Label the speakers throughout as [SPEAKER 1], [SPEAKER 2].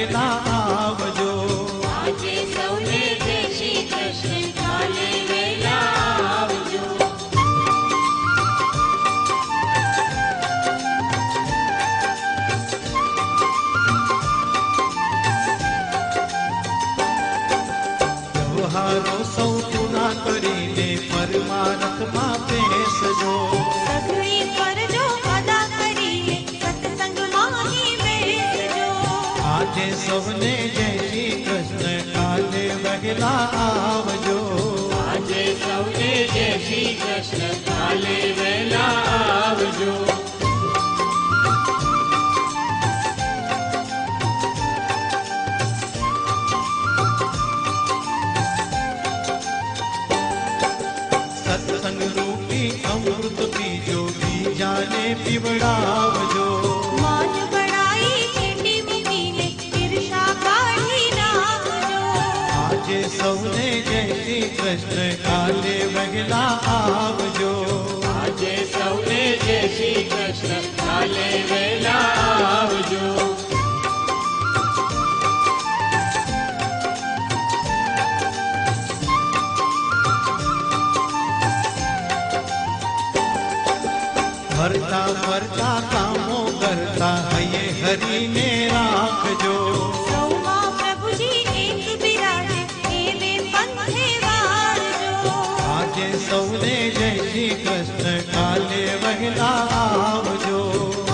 [SPEAKER 1] વહેલા આવજો.
[SPEAKER 2] આજે સૌને જય શ્રી કૃષ્ણ, કાલે વહેલા આવજો.
[SPEAKER 1] વ્યવહારો સૌ પૂરા કરીને પરમાર્થમાં બેસજો.
[SPEAKER 2] સઘળી ફરજો અદા કરીને સત્સંગમાં હી બેસજો.
[SPEAKER 1] આજે સૌને જય શ્રી કૃષ્ણ, કાલે વહેલા આવજો.
[SPEAKER 2] આજે સૌને જય શ્રી કૃષ્ણ, કાલે વહેલા આવજો.
[SPEAKER 1] સત્સંગ રૂપી અમૃત પીજો, બીજાને પીવડાવજો.
[SPEAKER 2] માન બળાઈ ચીંટી મૂકીને ઈર્ષા કાઢી નાખજો.
[SPEAKER 1] આજે સૌને જય શ્રી કૃષ્ણ, કાલે વહેલા આવજો.
[SPEAKER 2] આજે સૌને જય શ્રી કૃષ્ણ, કાલે વહેલા આવજો.
[SPEAKER 1] ફરતા ફરતા કામો કરતા હૈયે હરીને રાખજો.
[SPEAKER 2] સૌમાં પ્રભુજી એક બિરાજે એને પંથે વાળજો.
[SPEAKER 1] આજે સૌને જય શ્રી કૃષ્ણ, કાલે વહેલા આવજો.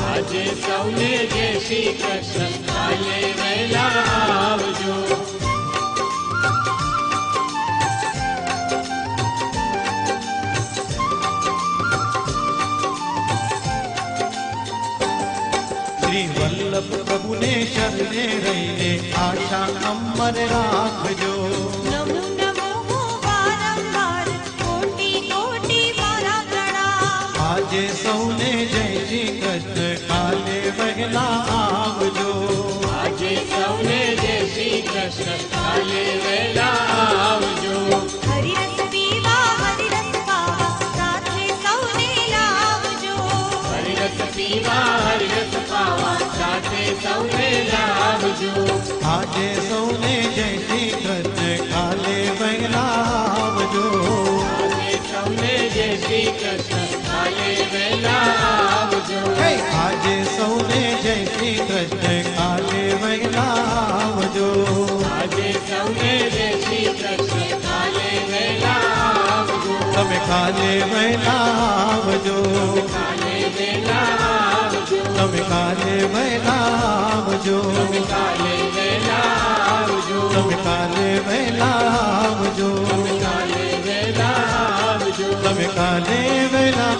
[SPEAKER 2] આજે સૌને જય શ્રી કૃષ્ણ, કાલે વહેલા આવજો.
[SPEAKER 1] શ્રી વલ્લભ પ્રભુને શરણે રહીને આશા અમર રાખજો.
[SPEAKER 2] નમો નમો હો વારંવાર, કોટી કોટી મારા પ્રણામ.
[SPEAKER 1] આજે સૌને જય શ્રી કૃષ્ણ, કાલે વહેલા આવજો.
[SPEAKER 2] આજે સૌને જય શ્રી કૃષ્ણ, કાલે વહેલા આવજો. હરિરસ પીવા હરિરસ પાવા સાથે સૌને લાવજો. હરિરસ પીવા હરિરસ પાવા સાથે સૌને લાવજો.
[SPEAKER 1] આજે સૌને જય શ્રી કૃષ્ણ, કાલે વહેલા આવજો.
[SPEAKER 2] આજે સૌને જય શ્રી કૃષ્ણ, કાલે વહેલા આવજો.
[SPEAKER 1] આજે સૌને જય શ્રી કૃષ્ણ, કાલે વહેલા આવજો.
[SPEAKER 2] આજે સૌને જય શ્રી કૃષ્ણ, કાલે વહેલા આવજો.
[SPEAKER 1] તમે કાલે વહેલા આવજો.
[SPEAKER 2] કાલે વહેલા આવજો.
[SPEAKER 1] તમે કાલે વહેલા આવજો.
[SPEAKER 2] કાલે વહેલા આવજો.
[SPEAKER 1] તમે કાલે વહેલા આવજો.
[SPEAKER 2] કાલે વહેલા આવજો.
[SPEAKER 1] તમે કાલે વહેલા